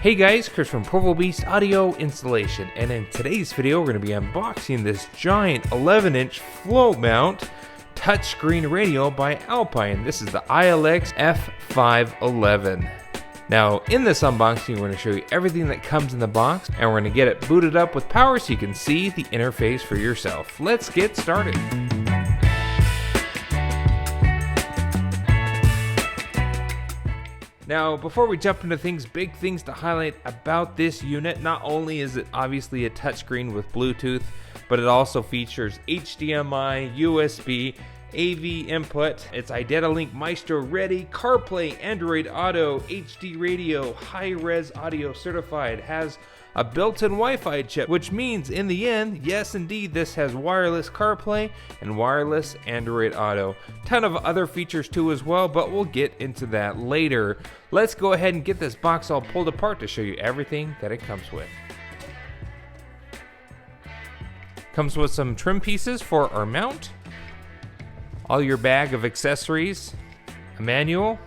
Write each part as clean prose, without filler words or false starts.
Hey guys, Chris from Provo Beast Audio Installation, and in today's video we're going to be unboxing this giant 11-inch float mount touchscreen radio by Alpine. This is the iLX-F11. Now in this unboxing we're going to show you everything that comes in the box, and we're going to get it booted up with power so you can see the interface for yourself. Let's get started. Now, before we jump into things, big things to highlight about this unit. Not only is it obviously a touchscreen with Bluetooth, but it also features HDMI, USB, AV input. It's IDETA-Link Maestro ready, CarPlay, Android Auto, HD radio, high-res audio certified, has a built-in Wi-Fi chip, which means in the end, yes indeed, this has wireless CarPlay and wireless Android Auto. Ton of other features too as well, but we'll get into that later. Let's go ahead and get this box all pulled apart to show you everything that it comes with. Comes with some trim pieces for our mount, all your bag of accessories, a manual.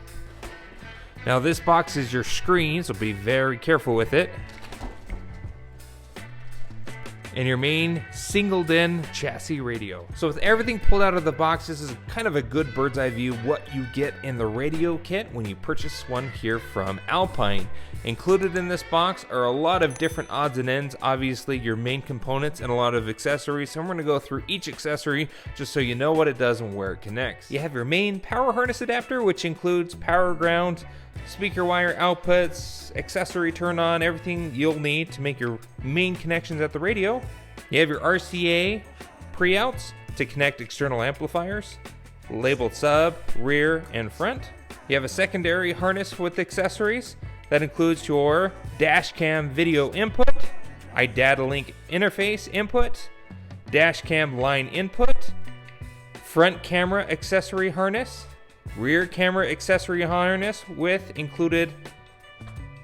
Now this box is your screen, so be very careful with it. And your main singled-in chassis radio. So with everything pulled out of the box, this is kind of a good bird's eye view what you get in the radio kit when you purchase one here from Alpine. Included in this box are a lot of different odds and ends, obviously your main components and a lot of accessories. So I'm going to go through each accessory just so you know what it does and where it connects. You have your main power harness adapter, which includes power ground, speaker wire outputs, accessory turn on, everything you'll need to make your main connections at the radio. You have your RCA pre-outs to connect external amplifiers, labeled sub, rear, and front. You have a secondary harness with accessories that includes your dash cam video input, IDETA-Link interface input, dash cam line input, front camera accessory harness, rear camera accessory harness with included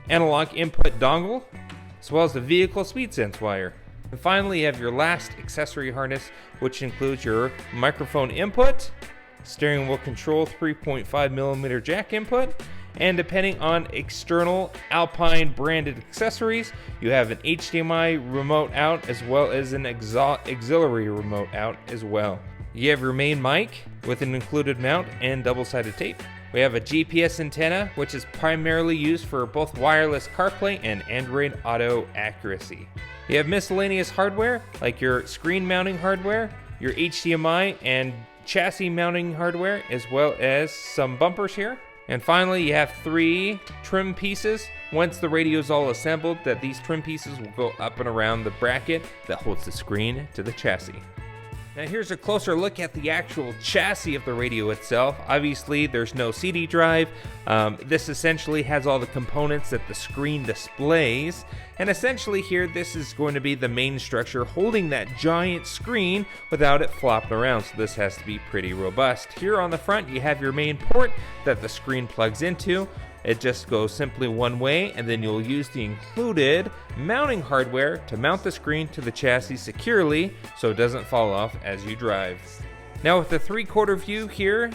analog input dongle, as well as the vehicle speed sense wire. And finally, you have your last accessory harness, which includes your microphone input, steering wheel control 3.5mm jack input, and depending on external Alpine branded accessories, you have an HDMI remote out as well as an auxiliary remote out as well. You have your main mic with an included mount and double-sided tape. We have a GPS antenna, which is primarily used for both wireless CarPlay and Android Auto accuracy. You have miscellaneous hardware, like your screen mounting hardware, your HDMI and chassis mounting hardware, as well as some bumpers here. And finally, you have 3 trim pieces. Once the radio is all assembled, that these trim pieces will go up and around the bracket that holds the screen to the chassis. Now here's a closer look at the actual chassis of the radio itself. Obviously there's no CD drive. This essentially has all the components that the screen displays. And essentially here, this is going to be the main structure holding that giant screen without it flopping around. So this has to be pretty robust. Here on the front you have your main port that the screen plugs into. It just goes simply one way, and then you'll use the included mounting hardware to mount the screen to the chassis securely so it doesn't fall off as you drive. Now with the 3/4 view here,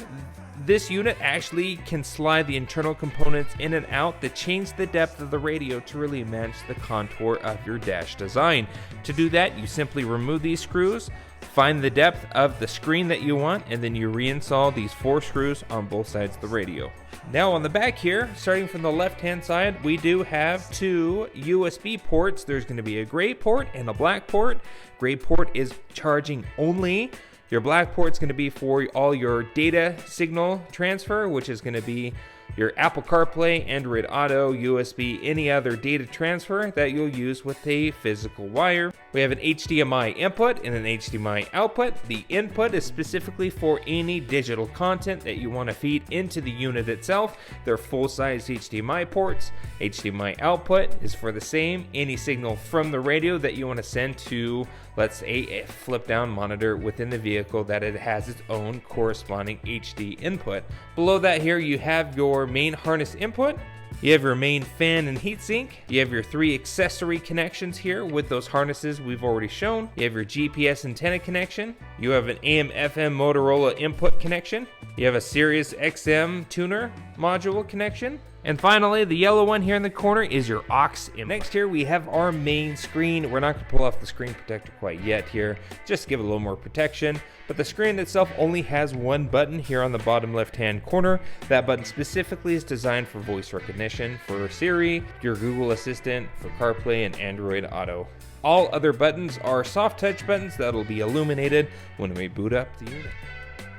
this unit actually can slide the internal components in and out to change the depth of the radio to really match the contour of your dash design. To do that, you simply remove these screws, find the depth of the screen that you want, and then you reinstall these 4 screws on both sides of the radio. Now on the back here, starting from the left-hand side, we do have 2 USB ports. There's going to be a gray port and a black port. Gray port is charging only. Your black port is going to be for all your data signal transfer, which is going to be your Apple CarPlay, Android Auto, USB, any other data transfer that you'll use with a physical wire. We have an HDMI input and an HDMI output. The input is specifically for any digital content that you want to feed into the unit itself. They're full-size HDMI ports. HDMI output is for the same, any signal from the radio that you want to send to, let's say, a flip-down monitor within the vehicle that it has its own corresponding HD input. Below that here you have your main harness input. You have your main fan and heatsink. You have your 3 accessory connections here with those harnesses we've already shown. You have your GPS antenna connection. You have an AM/FM Motorola input connection. You have a Sirius XM tuner module connection. And finally, the yellow one here in the corner is your aux input. Next here, we have our main screen. We're not gonna pull off the screen protector quite yet here, just to give it a little more protection. But the screen itself only has one button here on the bottom left-hand corner. That button specifically is designed for voice recognition for Siri, your Google Assistant, for CarPlay, and Android Auto. All other buttons are soft touch buttons that'll be illuminated when we boot up the unit.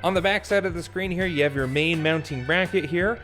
On the back side of the screen here, you have your main mounting bracket here,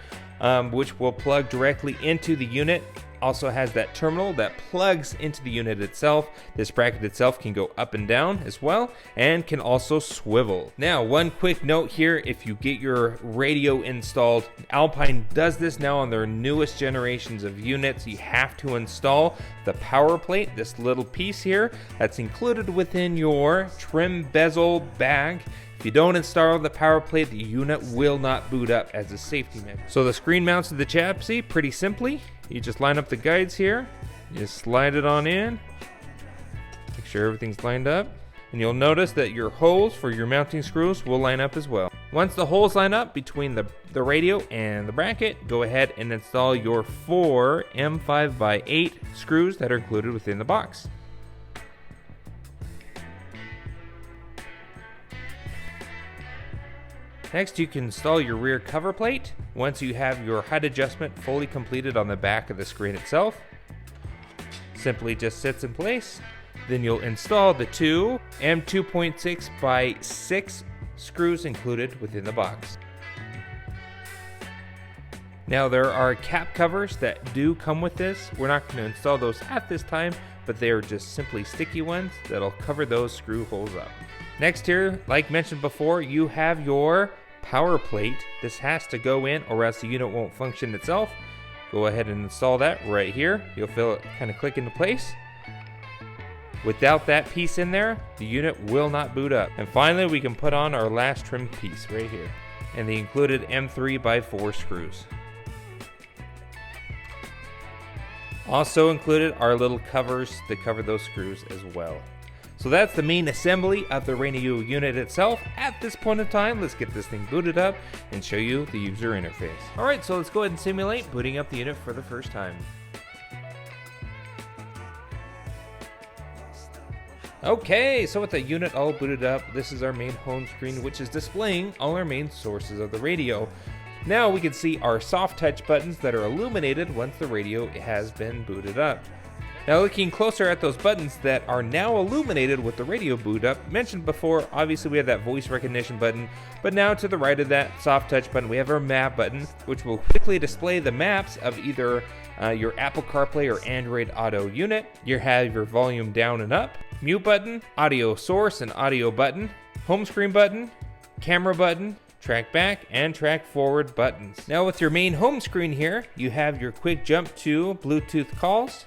which will plug directly into the unit. Also has that terminal that plugs into the unit itself. This bracket itself can go up and down as well, and can also swivel. Now, one quick note here, if you get your radio installed, Alpine does this now on their newest generations of units. You have to install the power plate, this little piece here, that's included within your trim bezel bag. If you don't install the power plate, the unit will not boot up as a safety measure. So the screen mounts to the chassis, pretty simply. You just line up the guides here, you just slide it on in, make sure everything's lined up, and you'll notice that your holes for your mounting screws will line up as well. Once the holes line up between the radio and the bracket, go ahead and install your 4 M5x8 screws that are included within the box. Next, you can install your rear cover plate. Once you have your height adjustment fully completed on the back of the screen itself, simply just sits in place. Then you'll install the 2 M2.6x6 screws included within the box. Now, there are cap covers that do come with this. We're not going to install those at this time, but they are just simply sticky ones that'll cover those screw holes up. Next here, like mentioned before, you have your power plate. This has to go in or else the unit won't function itself. Go ahead and install that right here. You'll feel it kind of click into place. Without that piece in there, the unit will not boot up. And finally, we can put on our last trim piece right here, and the included M3x4 screws. Also included are little covers that cover those screws as well. So that's the main assembly of the radio unit itself. At this point in time, let's get this thing booted up and show you the user interface. All right, so let's go ahead and simulate booting up the unit for the first time. Okay, so with the unit all booted up, this is our main home screen, which is displaying all our main sources of the radio. Now we can see our soft touch buttons that are illuminated once the radio has been booted up. Now, looking closer at those buttons that are now illuminated with the radio boot up, mentioned before, obviously we have that voice recognition button, but now to the right of that soft touch button, we have our map button, which will quickly display the maps of either your Apple CarPlay or Android Auto unit. You have your volume down and up, mute button, audio source and audio button, home screen button, camera button, track back and track forward buttons. Now with your main home screen here, you have your quick jump to Bluetooth calls.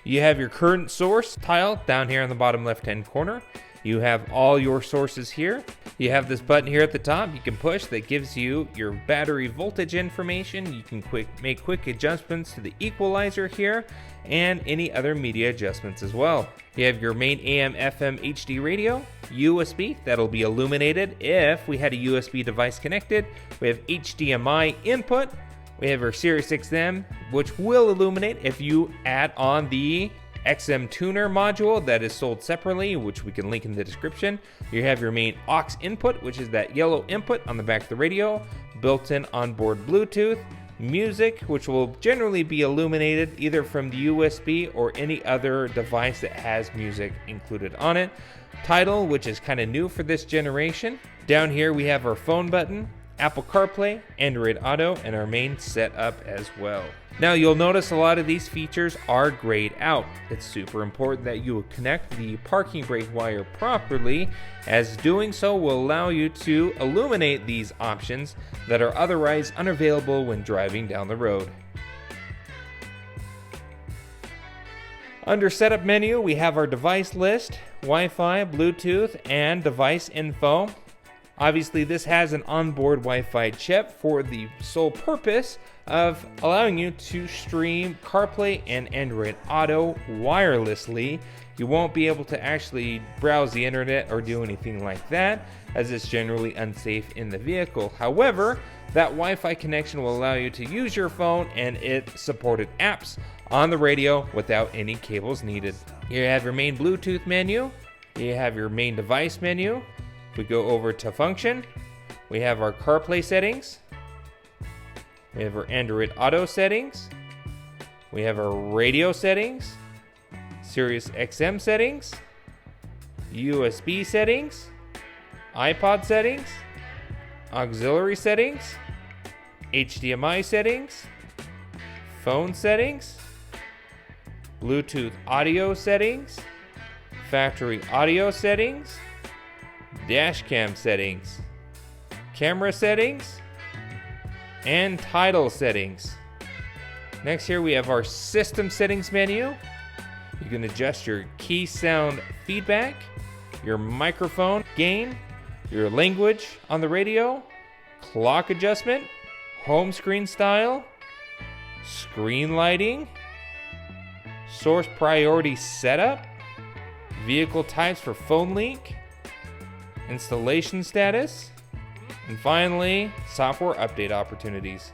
You have your current source tile down here in the bottom left-hand corner. You have all your sources here. You have this button here at the top you can push that gives you your battery voltage information. You can make quick adjustments to the equalizer here and any other media adjustments as well. You have your main AM/FM HD radio, USB that'll be illuminated if we had a USB device connected. We have HDMI input. We have our Sirius XM, which will illuminate if you add on the XM tuner module that is sold separately, which we can link in the description. You have your main aux input, which is that yellow input on the back of the radio, built-in onboard Bluetooth, music, which will generally be illuminated either from the USB or any other device that has music included on it. Title, which is kind of new for this generation. Down here we have our phone button, Apple CarPlay, Android Auto, and our main setup as well. Now you'll notice a lot of these features are grayed out. It's super important that you connect the parking brake wire properly, as doing so will allow you to illuminate these options that are otherwise unavailable when driving down the road. Under setup menu, we have our device list, Wi-Fi, Bluetooth, and device info. Obviously, this has an onboard Wi-Fi chip for the sole purpose of allowing you to stream CarPlay and Android Auto wirelessly. You won't be able to actually browse the internet or do anything like that, as it's generally unsafe in the vehicle. However, that Wi-Fi connection will allow you to use your phone and its supported apps on the radio without any cables needed. You have your main Bluetooth menu. You have your main device menu. We go over to function. We have our CarPlay settings. We have our Android Auto settings. We have our radio settings, Sirius XM settings, USB settings, iPod settings, auxiliary settings, HDMI settings, phone settings, Bluetooth audio settings, factory audio settings, dash cam settings, camera settings, and title settings. Next here we have our system settings menu. You can adjust your key sound feedback, your microphone gain, your language on the radio, clock adjustment, home screen style, screen lighting, source priority setup, vehicle types for phone link, installation status, and finally, software update opportunities.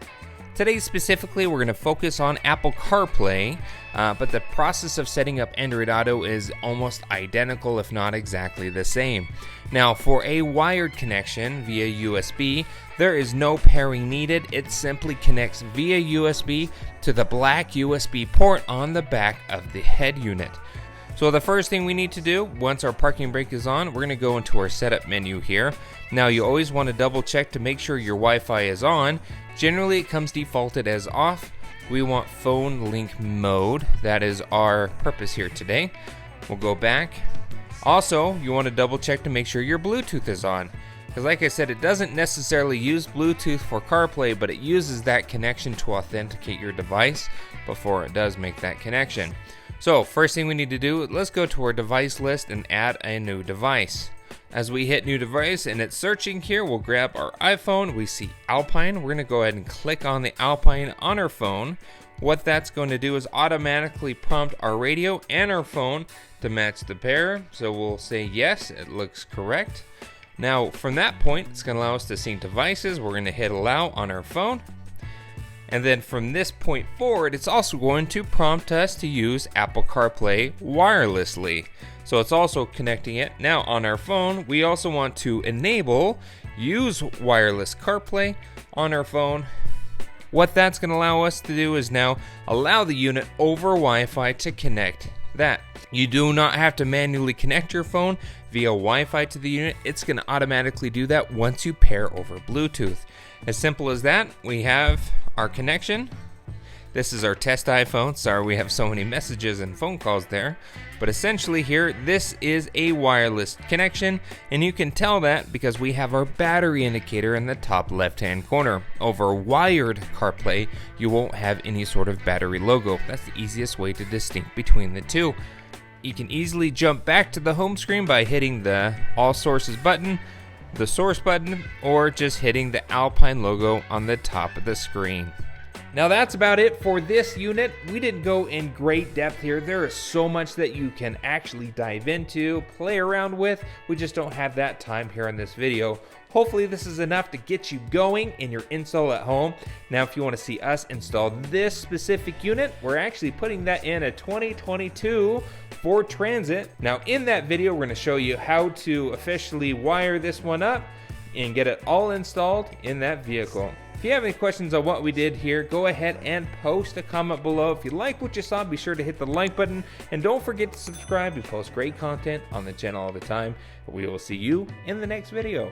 Today specifically, we're going to focus on Apple CarPlay, but the process of setting up Android Auto is almost identical, if not exactly the same. Now, for a wired connection via USB, there is no pairing needed. It simply connects via USB to the black USB port on the back of the head unit. So the first thing we need to do, once our parking brake is on, we're going to go into our setup menu here. Now you always want to double check to make sure your Wi-Fi is on. Generally it comes defaulted as off. We want phone link mode. That is our purpose here today. We'll go back. Also, you want to double check to make sure your Bluetooth is on. Because like I said, it doesn't necessarily use Bluetooth for CarPlay, but it uses that connection to authenticate your device before it does make that connection. So first thing we need to do, let's go to our device list and add a new device. As we hit new device and it's searching here, we'll grab our iPhone. We see Alpine. We're going to go ahead and click on the Alpine on our phone. What that's going to do is automatically prompt our radio and our phone to match the pair. So we'll say yes, it looks correct. Now from that point, it's going to allow us to sync devices. We're going to hit allow on our phone. And then from this point forward, it's also going to prompt us to use Apple CarPlay wirelessly. So it's also connecting it. Now on our phone, we also want to enable use wireless CarPlay on our phone. What that's going to allow us to do is now allow the unit over Wi-Fi to connect that. You do not have to manually connect your phone via Wi-Fi to the unit. It's going to automatically do that once you pair over Bluetooth. As simple as that. We have our connection. This is our test iPhone. Sorry we have so many messages and phone calls there. But essentially here, this is a wireless connection, and you can tell that because we have our battery indicator in the top left-hand corner. Over wired CarPlay, you won't have any sort of battery logo. That's the easiest way to distinguish between the two. You can easily jump back to the home screen by hitting the All Sources button, the source button, or just hitting the Alpine logo on the top of the screen. Now that's about it for this unit. We didn't go in great depth here. There is so much that you can actually dive into, play around with. We just don't have that time here in this video. Hopefully this is enough to get you going in your install at home. Now if you want to see us install this specific unit, we're actually putting that in a 2022 Ford Transit. Now in that video, we're going to show you how to officially wire this one up and get it all installed in that vehicle. If you have any questions on what we did here, go ahead and post a comment below. If you like what you saw, be sure to hit the like button, and don't forget to subscribe. We post great content on the channel all the time. We will see you in the next video.